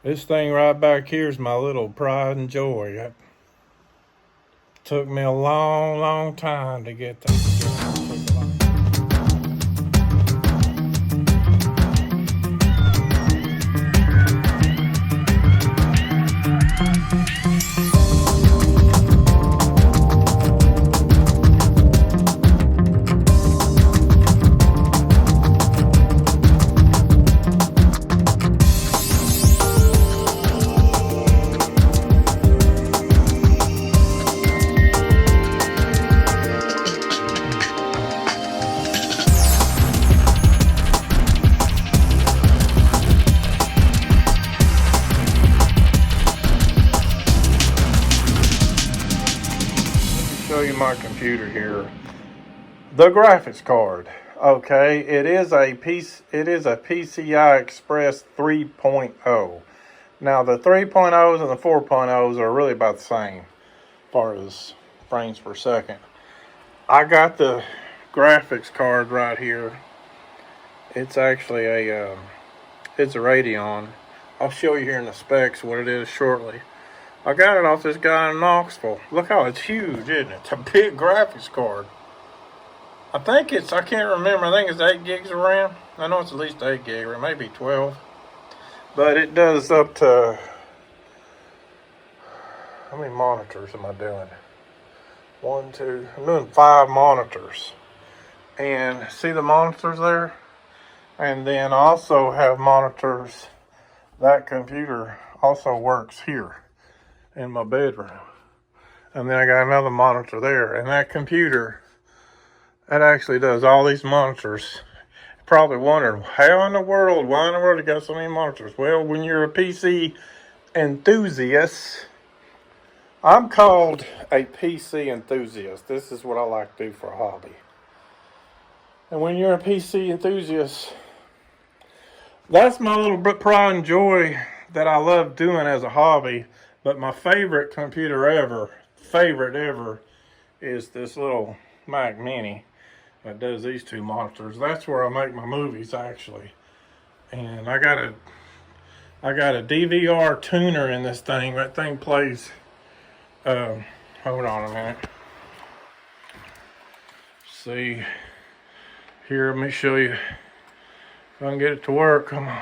This thing right back here is my little pride and joy. It took me a long, long time to get that. Show you my computer here. The graphics card. Okay, it is a PCI Express 3.0. Now the 3.0s and the 4.0s are really about the same as far as frames per second. I got the graphics card right here. It's actually it's a Radeon. I'll show you here in the specs what it is shortly. I got it off this guy in Knoxville. Look how it's huge, isn't it? It's a big graphics card. I can't remember, I think it's 8 gigs of RAM. I know it's at least 8 gig, or maybe 12. But it does up to, how many monitors am I doing? 1, 2, I'm doing 5 monitors. And see the monitors there? And then I also have monitors. That computer also works here in my bedroom. And then I got another monitor there. And that computer, that actually does all these monitors. Probably wondering, why in the world you got so many monitors? Well, when you're a PC enthusiast, I'm called a PC enthusiast. This is what I like to do for a hobby. And when you're a PC enthusiast, that's my little pride and joy that I love doing as a hobby. But my favorite computer ever, is this little Mac Mini that does these 2 monitors. That's where I make my movies, actually. And I got a DVR tuner in this thing. That thing plays, hold on a minute. See, here, let me show you if I can get it to work. Come on.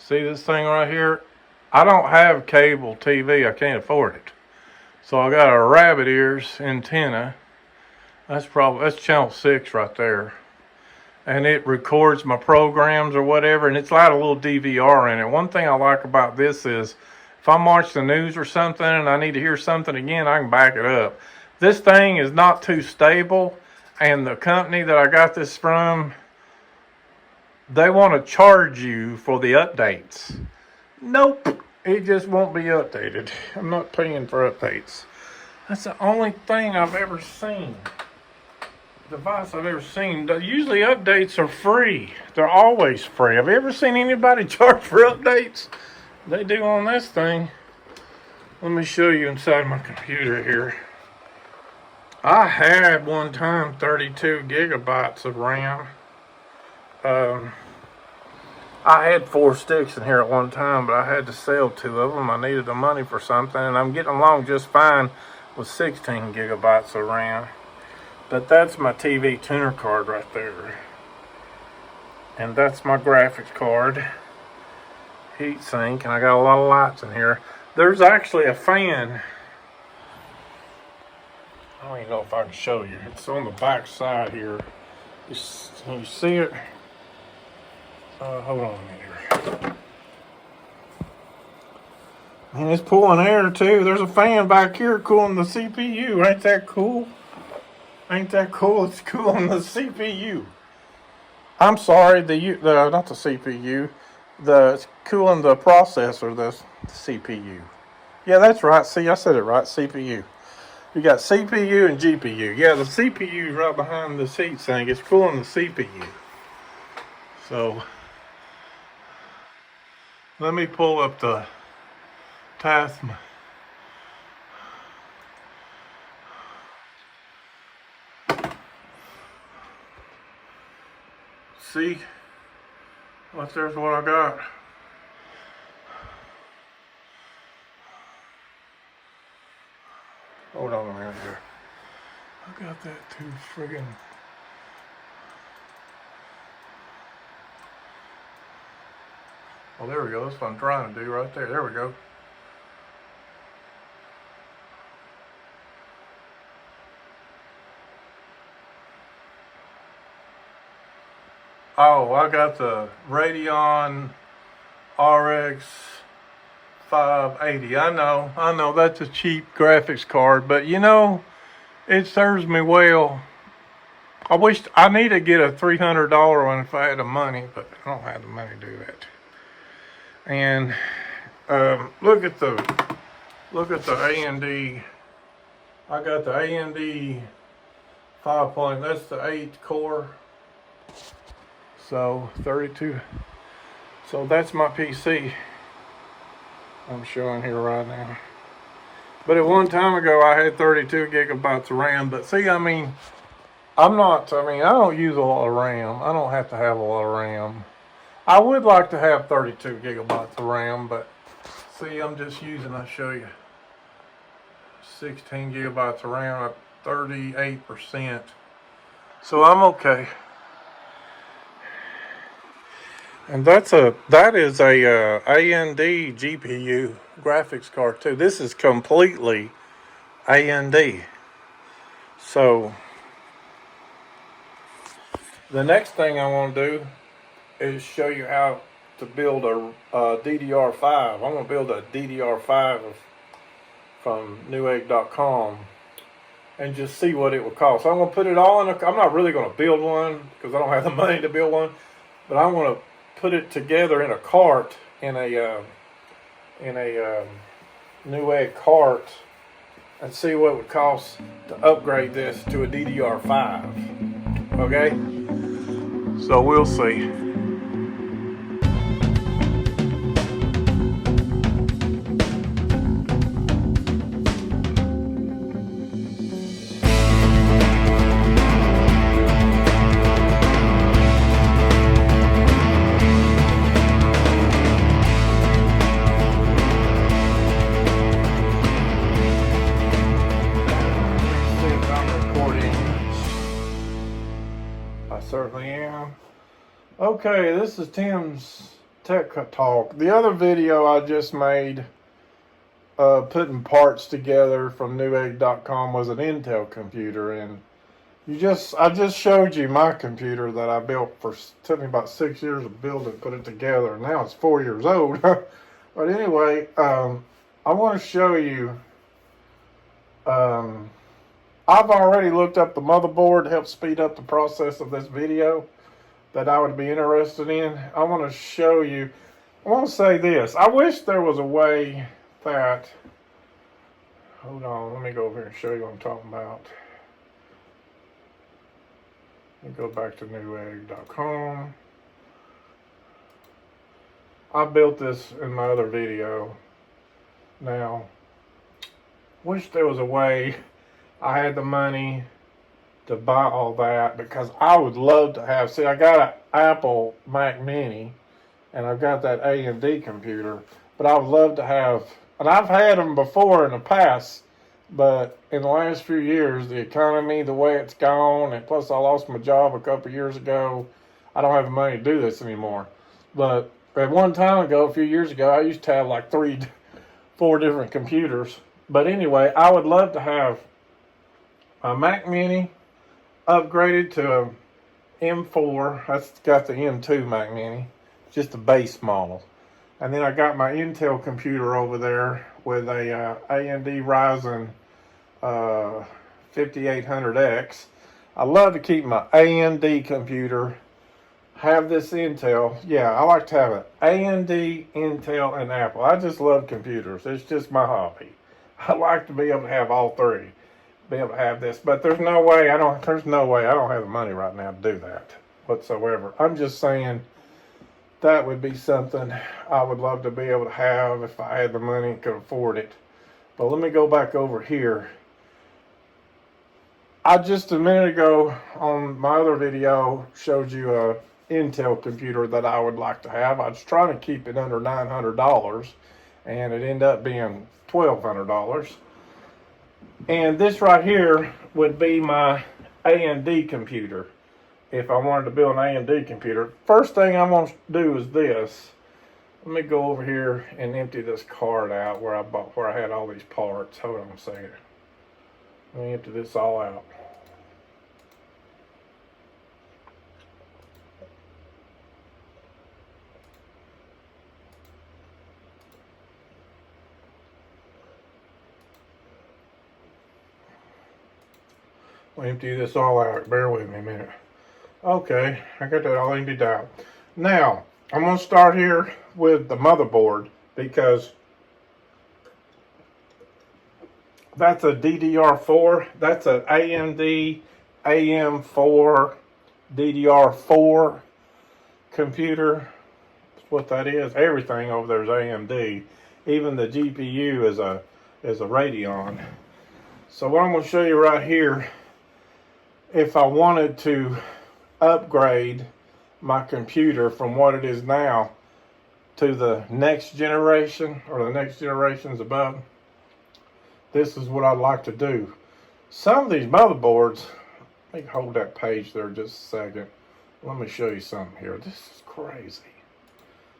See this thing right here? I don't have cable TV. I can't afford it. So I got a rabbit ears antenna. That's channel 6 right there. And it records my programs or whatever, and it's got a little DVR in it. One thing I like about this is if I'm watching the news or something and I need to hear something again, I can back it up. This thing is not too stable, and the company that I got this from, they want to charge you for the updates. Nope, it just won't be updated. I'm not paying for updates. That's the only thing I've ever seen. Device I've ever seen. Usually updates are free. They're always free. Have you ever seen anybody charge for updates? They do on this thing. Let me show you inside my computer here. I had one time 32 gigabytes of RAM. I had 4 sticks in here at one time, but I had to sell 2 of them. I needed the money for something, and I'm getting along just fine with 16 gigabytes of RAM. But that's my TV tuner card right there. And that's my graphics card. Heatsink, and I got a lot of lights in here. There's actually a fan. I don't even know if I can show you. It's on the back side here. Can you see it? Hold on a minute here. And it's pulling air too. There's a fan back here cooling the CPU. Ain't that cool? Ain't that cool? It's cooling the CPU. I'm sorry, not the CPU. It's cooling the processor, the CPU. Yeah, that's right. See, I said it right. CPU. You got CPU and GPU. Yeah, the CPU is right behind the heatsink. It's cooling the CPU. So let me pull up the task. see, well, there's what I got. Hold on a minute here. I got that too friggin'. Oh, there we go. That's what I'm trying to do right there. There we go. Oh, I got the Radeon RX 580. I know that's a cheap graphics card, but you know, it serves me well. I need to get a $300 one if I had the money, but I don't have the money to do that. And look at the AMD. I got the AMD 5 point. That's the 8 core. So 32. So that's my PC I'm showing here right now. But at one time ago, I had 32 gigabytes of RAM. But see, I mean, I don't use a lot of RAM. I don't have to have a lot of RAM. I would like to have 32 gigabytes of RAM, but see, I'm just using, I'll show you, 16 gigabytes of RAM at 38%. So I'm okay. And that is a AMD GPU graphics card too. This is completely AMD. So the next thing I want to do is show you how to build a DDR5. I'm going to build a DDR5 from Newegg.com and just see what it would cost. So I'm going to put it all in I'm not really going to build one because I don't have the money to build one, but I'm going to put it together in a cart, in a Newegg cart, and see what it would cost to upgrade this to a DDR5. Okay? So we'll see. Certainly am. Okay, this is Tim's Tech Talk. The other video I just made putting parts together from Newegg.com was an Intel computer, and I just showed you my computer that I built took me about 6 years to build and put it together, and now it's 4 years old. But anyway, I want to show you I've already looked up the motherboard to help speed up the process of this video that I would be interested in. I want to show you, I want to say this. I wish there was a way that, hold on, let me go over here and show you what I'm talking about. Let me go back to Newegg.com. I built this in my other video. Now, wish there was a way I had the money to buy all that, because I would love to have, see, I got an Apple Mac Mini and I've got that AMD computer, but I would love to have, and I've had them before in the past, but in the last few years, the economy, the way it's gone, and plus I lost my job a couple of years ago, I don't have the money to do this anymore. But at one time ago, a few years ago, I used to have like 4 different computers. But anyway, I would love to have a Mac Mini upgraded to a M4. That's got the M2 Mac Mini, just the base model. And then I got my Intel computer over there with a AMD Ryzen 5800X. I love to keep my AMD computer, have this Intel. Yeah, I like to have it. AMD, Intel, and Apple. I just love computers. It's just my hobby. I like to be able to have all three. Be able to have this, but there's no way I don't have the money right now to do that whatsoever. I'm just saying that would be something I would love to be able to have if I had the money and could afford it. But let me go back over here. I just a minute ago on my other video showed you a Intel computer that I would like to have. I was trying to keep it under $900, and it ended up being $1,200. And this right here would be my AMD computer. If I wanted to build an AMD computer, first thing I'm going to do is this. Let me go over here and empty this card out where I had all these parts. Hold on a second. Let me empty this all out. I'll empty this all out. Bear with me a minute. Okay, I got that all emptied out. Now, I'm going to start here with the motherboard because that's a DDR4. That's an AMD AM4 DDR4 computer. That's what that is. Everything over there is AMD. Even the GPU is a Radeon. So what I'm going to show you right here, if I wanted to upgrade my computer from what it is now to the next generation or the next generations above, this is what I'd like to do. Some of these motherboards, let me hold that page there just a second. Let me show you something here. This is crazy.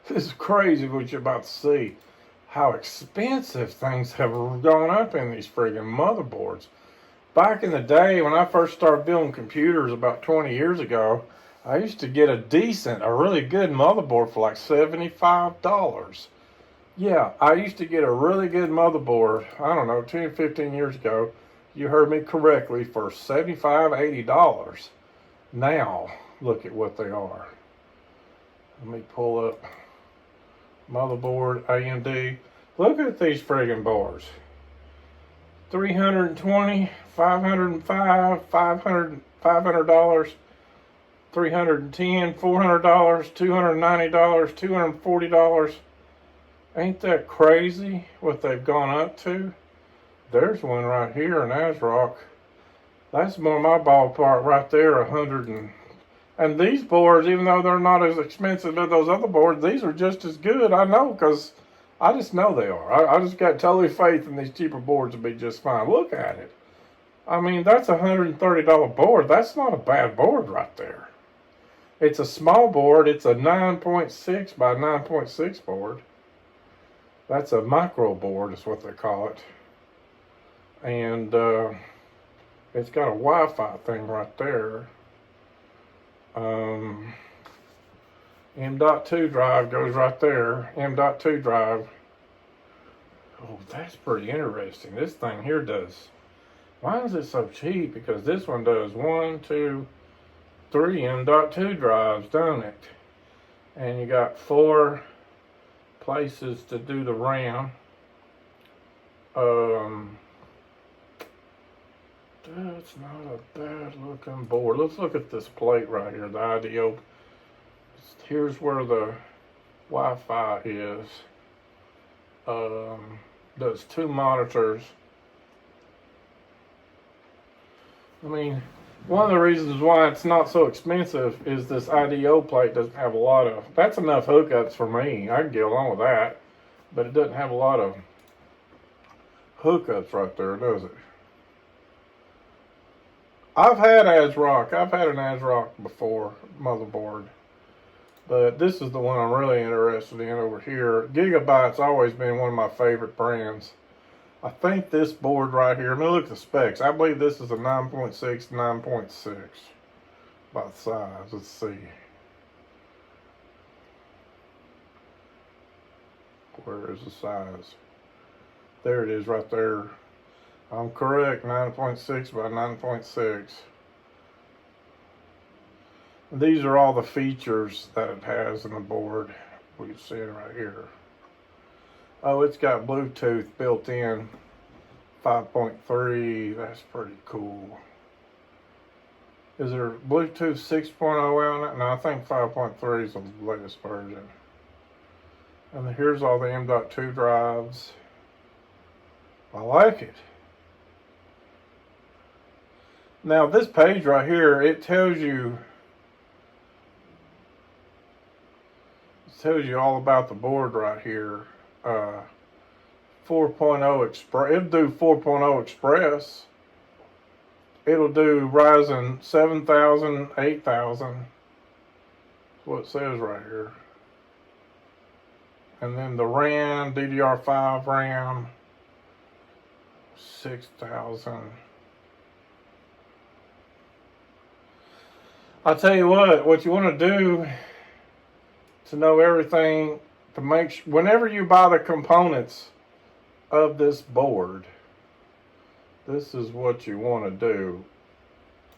This is crazy what you're about to see. How expensive things have gone up in these friggin' motherboards. Back in the day when I first started building computers about 20 years ago, I used to get a really good motherboard for like $75. Yeah, I used to get a really good motherboard, I don't know, 10, 15 years ago. You heard me correctly, for $75, $80. Now, look at what they are. Let me pull up motherboard AMD. Look at these friggin' boards. $320, $505, $500, $500, $310, $400, $290, $240. Ain't that crazy what they've gone up to? There's one right here in ASRock. That's more my ballpark right there, and these boards, even though they're not as expensive as those other boards, these are just as good. I know, because I just know they are. I just got totally faith in these cheaper boards will be just fine. Look at it. I mean, that's a $130 board. That's not a bad board right there. It's a small board. It's a 9.6 by 9.6 board. That's a micro board is what they call it. And it's got a Wi-Fi thing right there. M.2 drive goes right there. M.2 drive. Oh, that's pretty interesting. This thing here does. Why is it so cheap? Because this one does 1, 2, 3 M.2 drives, don't it? And you got 4 places to do the RAM. That's not a bad looking board. Let's look at this plate right here, the IDO. Here's where the Wi-Fi is. Does 2 monitors. I mean, one of the reasons why it's not so expensive is this IDO plate doesn't have a lot of, that's enough hookups for me. I can get along with that, but it doesn't have a lot of hookups right there, does it? I've had an ASRock before, motherboard, but this is the one I'm really interested in over here. Gigabyte's always been one of my favorite brands. I think this board right here, I mean, look at the specs. I believe this is a 9.6, 9.6 by the size. Let's see. Where is the size? There it is right there. I'm correct, 9.6 by 9.6. These are all the features that it has in the board. We can see it right here. Oh, it's got Bluetooth built in, 5.3. That's pretty cool. Is there Bluetooth 6.0 on it? No, I think 5.3 is the latest version. And here's all the M.2 drives. I like it. Now this page right here, it tells you tells you all about the board right here. 4.0 Express. It'll do 4.0 Express. It'll do Ryzen 7000, 8000. That's what it says right here. And then the RAM, DDR5 RAM, 6000. I'll tell you what you want to do to know everything, to make sure, whenever you buy the components of this board, this is what you want to do.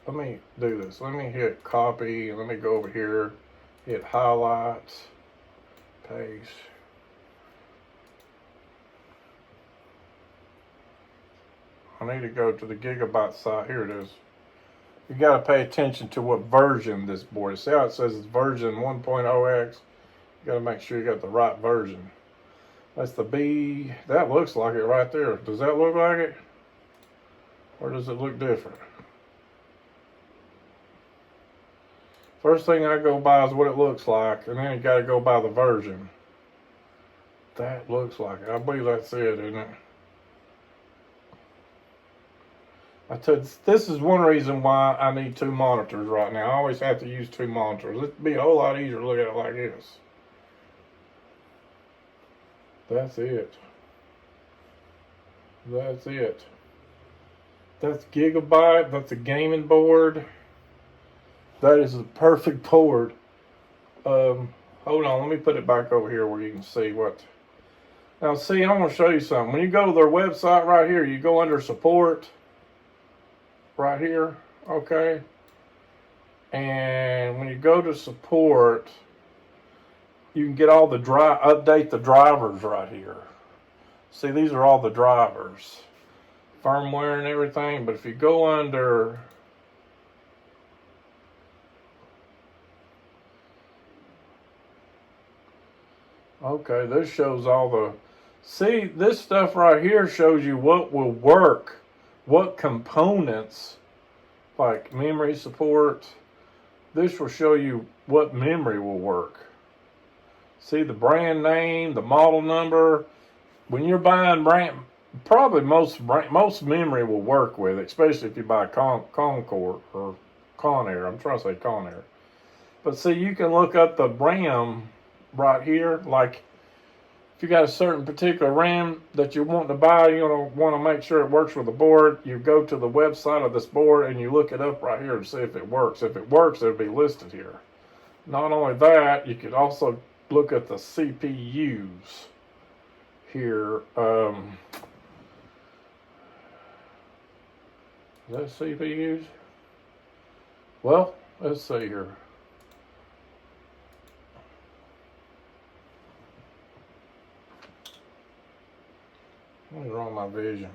Let me do this. Let me hit copy. Let me go over here, hit highlights, paste. I need to go to the gigabyte site. Here it is. You got to pay attention to what version this board is. See how it says it's version 1.0x? You got to make sure you got the right version. That's the B. That looks like it right there. Does that look like it? Or does it look different? First thing I go by is what it looks like, and then you got to go by the version. That looks like it. I believe that's it, isn't it? This is one reason why I need two monitors right now. I always have to use two monitors. It'd be a whole lot easier to look at it like this. That's it. That's it. That's gigabyte. That's a gaming board. That is a perfect board. Hold on, let me put it back over here where you can see what. Now see, I'm going to show you something. When you go to their website right here, you go under support. Right here, okay? And when you go to support, you can get all the update the drivers right here. See, these are all the drivers. Firmware and everything, but if you go under okay, this shows all the, see, this stuff right here shows you what will work, what components, like memory support. This will show you what memory will work. See the brand name, the model number. When you're buying brand, probably most memory will work with it, especially if you buy Concord or Conair. I'm trying to say Conair. But see, you can look up the RAM right here. Like if you got a certain particular RAM that you want to buy, you want to make sure it works with the board. You go to the website of this board and you look it up right here to see if it works. If it works, it'll be listed here. Not only that, you could also look at the CPUs here. Is that CPUs? Well, let's see here. What's wrong with my vision?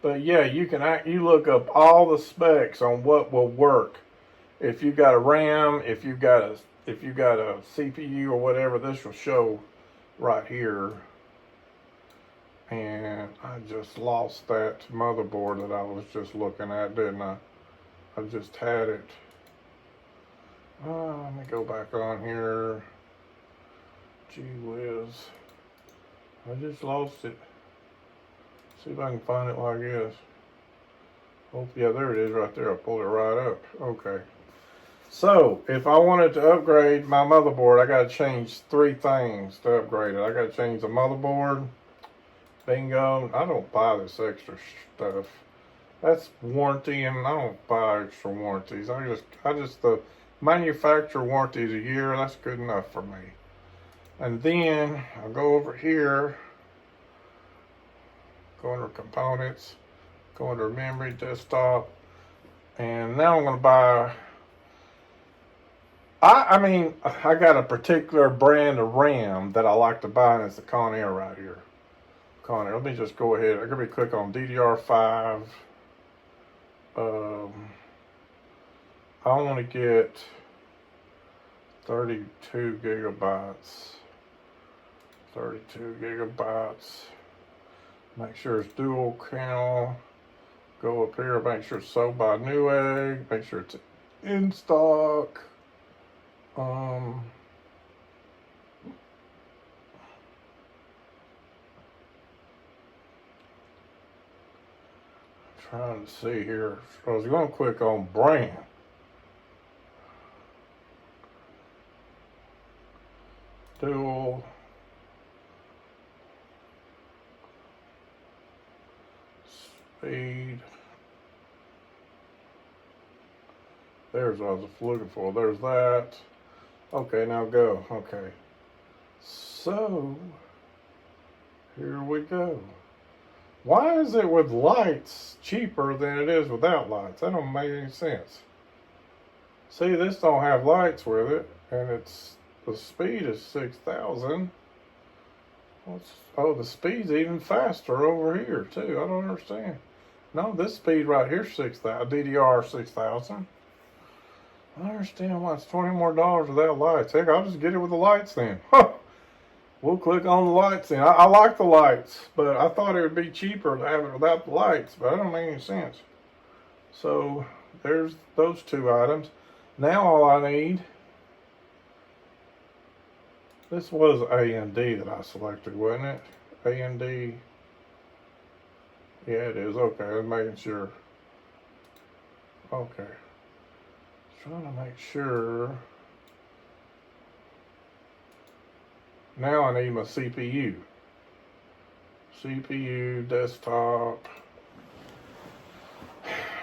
But yeah, you look up all the specs on what will work. If you got a RAM, if you got a CPU or whatever, this will show right here. And I just lost that motherboard that I was just looking at, didn't I? I just had it. Let me go back on here. Gee whiz. I just lost it. See if I can find it like this. Oh, yeah, there it is right there. I pulled it right up. Okay. So, if I wanted to upgrade my motherboard, I got to change three things to upgrade it. I got to change the motherboard. Bingo. I don't buy this extra stuff. That's warranty, and I don't buy extra warranties. I just the manufacturer warranty is a year. That's good enough for me. And then I'll go over here, go under components, go under memory, desktop, and now I'm going to buy. I got a particular brand of RAM that I like to buy, and it's the Conair right here. Conair. Let me just go ahead. I'm going to click on DDR5. I want to get 32 gigabytes. 32 gigabytes. Make sure it's dual channel. Go up here, make sure it's sold by Newegg, make sure it's in stock. Trying to see here. I was going to click on brand. Dual. Speed. There's what I was looking for. There's that. Okay, now go. Okay. So, here we go. Why is it with lights cheaper than it is without lights? That don't make any sense. See, this don't have lights with it, and the speed is 6,000. Oh, the speed's even faster over here too. I don't understand. No, this speed right here is 6,000. DDR 6,000. I don't understand why it's $20 more without lights. Heck, I'll just get it with the lights then. Huh. We'll click on the lights then. I like the lights, but I thought it would be cheaper to have it without the lights, but that don't make any sense. So there's those two items. Now all I need, this was AMD that I selected, wasn't it? AMD, yeah it is, okay, I'm making sure. Okay, trying to make sure. Now I need my CPU. CPU, desktop.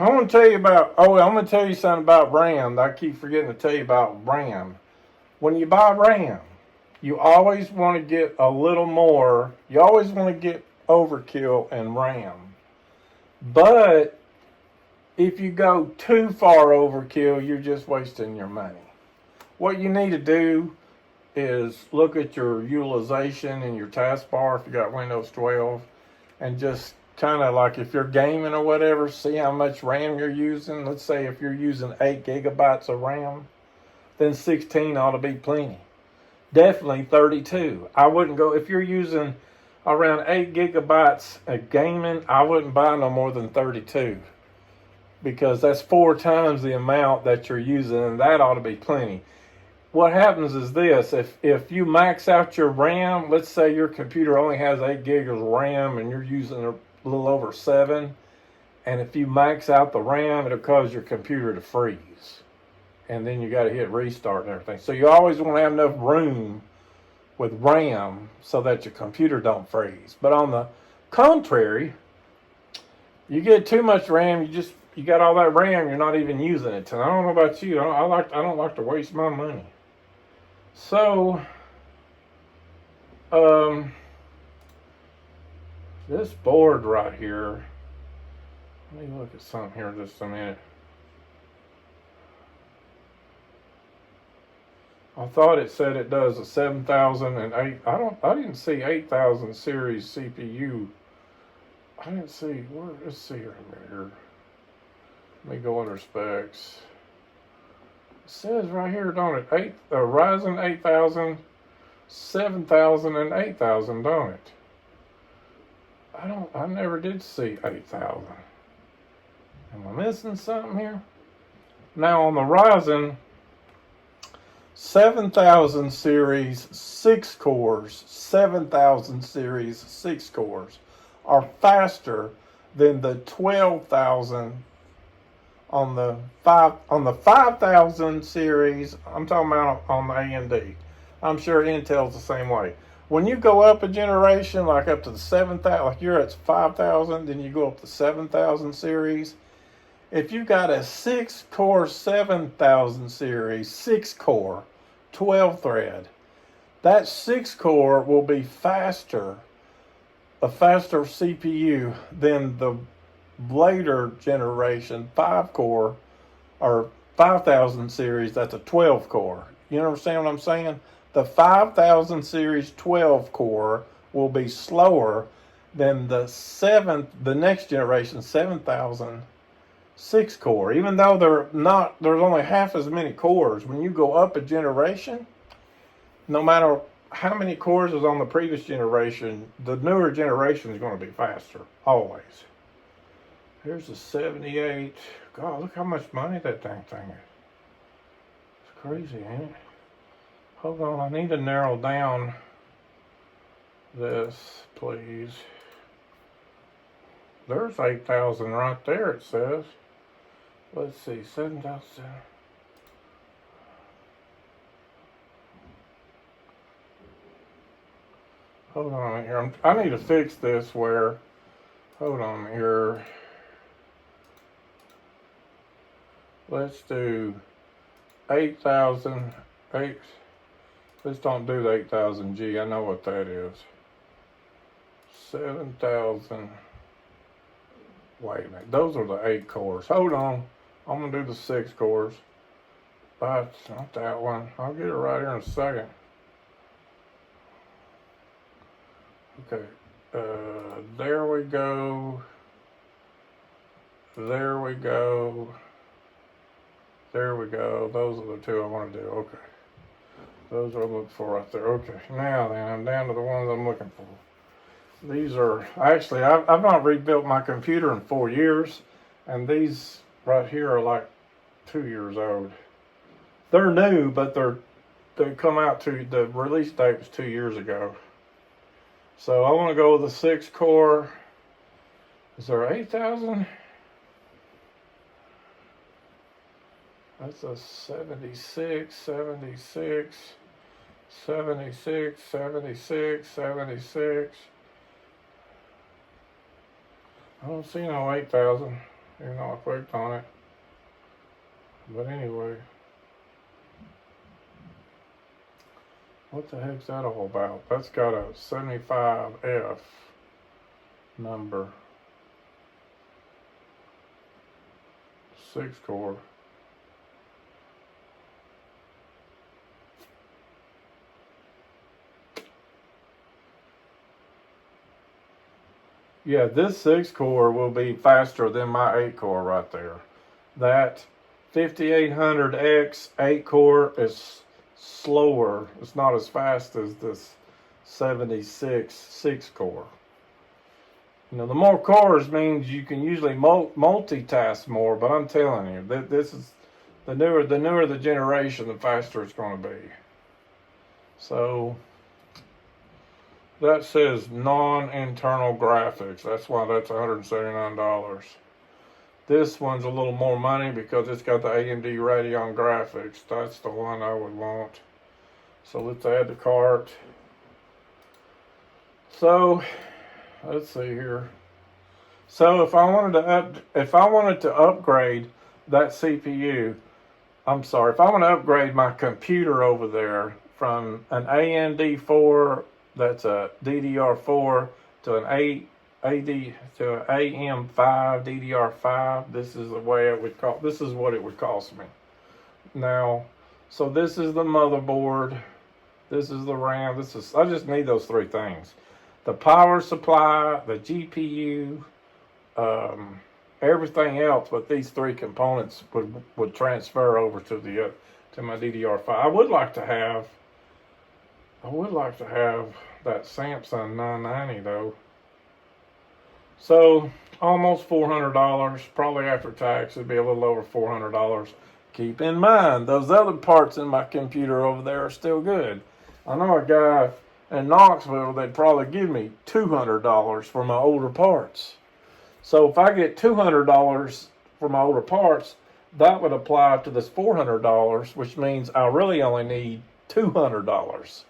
I want to tell you about, I'm going to tell you something about RAM. I keep forgetting to tell you about RAM. When you buy RAM, you always want to get a little more. You always want to get overkill in RAM. But if you go too far overkill, you're just wasting your money. What you need to do is look at your utilization in your taskbar if you got Windows 12, and just kind of like if you're gaming or whatever, see how much RAM you're using. Let's say if you're using 8 gigabytes of RAM, then 16 ought to be plenty. Definitely 32. I wouldn't go, if you're using around 8 gigabytes of gaming, I wouldn't buy no more than 32, because that's 4 times the amount that you're using, and that ought to be plenty. What happens is this, if you max out your RAM, let's say your computer only has 8 gigs of RAM and you're using a little over 7, and if you max out the RAM, it'll cause your computer to freeze. And then you got to hit restart and everything. So you always want to have enough room with RAM so that your computer don't freeze. But on the contrary, you get too much RAM, you got all that RAM, you're not even using it. And I don't know about you, I don't like to waste my money. So, this board right here, let me look at something here just a minute. I thought it said it does a 7008. I didn't see 8000 series CPU. I didn't see, let's see here a minute here. Let me go under specs. It says right here, don't it? Ryzen 8000, 7000, and 8000, don't it? I never did see 8000. Am I missing something here? Now on the Ryzen 7000 series 6 cores, 7000 series 6 cores are faster than the 12,000 on the 5000 series. I'm talking about on the AMD. I'm sure Intel's the same way. When you go up a generation, like up to the 7000, like you're at 5000, then you go up to 7000 series. If you got a 6-core 7000 series, 6-core, 12-thread, that 6-core will be faster, a faster CPU than the later generation 5-core or 5000 series. That's a 12-core. You understand what I'm saying? The 5000 series 12-core will be slower than the next generation 7000 6-core. Even though there's only half as many cores. When you go up a generation, no matter how many cores is on the previous generation, the newer generation is going to be faster, always. Here's a 78. God, look how much money that dang thing is. It's crazy, ain't it? Hold on, I need to narrow down this, please. There's 8,000 right there, it says. Let's see, 7,000. Hold on here. I need to fix this where, hold on here. Let's do 8,000. Let's don't do the 8,000G. I know what that is. 7,000. Wait a minute. Those are the 8 cores. Hold on. I'm going to do the 6 cores. But not that one. I'll get it right here in a second. Okay. There we go. There we go. There we go. Those are the 2 I want to do. Okay. Those are looking for right there. Okay. Now then, I'm down to the ones I'm looking for. These are, actually, I've not rebuilt my computer in 4 years. And these right here are like 2 years old. They're new, but they come out to, the release date was 2 years ago. So I want to go with a 6 core. Is there 8,000? That's a 76, 76, 76, 76, 76. I don't see no 8,000, even though I clicked on it. But anyway. What the heck's that all about? That's got a 75F number. 6 core. Yeah, this 6 core will be faster than my 8 core right there. That 5800X 8 core is slower. It's not as fast as this 76 6 core. You know, the more cores means you can usually multitask more, but I'm telling you, this is the newer the generation, the faster it's going to be. So that says non-internal graphics. That's why that's $179. This one's a little more money because it's got the AMD Radeon graphics. That's the one I would want. So let's add the cart. So let's see here. So if I wanted to upgrade that CPU, I'm sorry, if I want to upgrade my computer over there from an AMD4, that's a DDR4, to an AM5 DDR5, this is the way it would cost. This is what it would cost me. Now, so this is the motherboard, this is the RAM, I just need those 3 things. The power supply, the GPU, everything else but these 3 components would transfer over to my DDR5. I would like to have that Samsung 990 though. So almost $400, probably after tax it'd be a little over $400. Keep in mind, those other parts in my computer over there are still good. I know a guy in Knoxville, they'd probably give me $200 for my older parts. So if I get $200 for my older parts, that would apply to this $400, which means I really only need $200.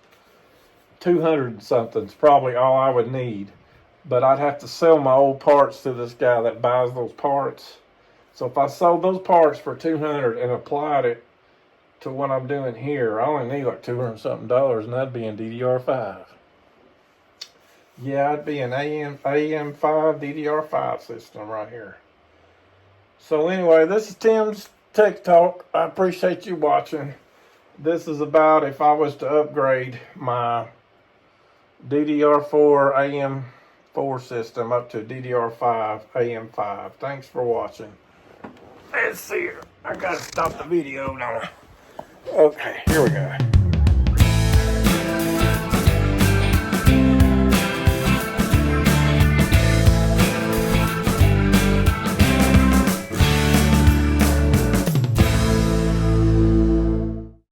200 something's probably all I would need. But I'd have to sell my old parts to this guy that buys those parts. So if I sold those parts for $200 and applied it to what I'm doing here, I only need like $200 something, and that'd be in DDR5. Yeah, I'd be an AM5 DDR5 system right here. So anyway, this is Tim's Tech Talk. I appreciate you watching. This is about if I was to upgrade my DDR4 AM4 system up to DDR5 AM5. Thanks for watching. Let's see here. I gotta stop the video now. Okay, here we go.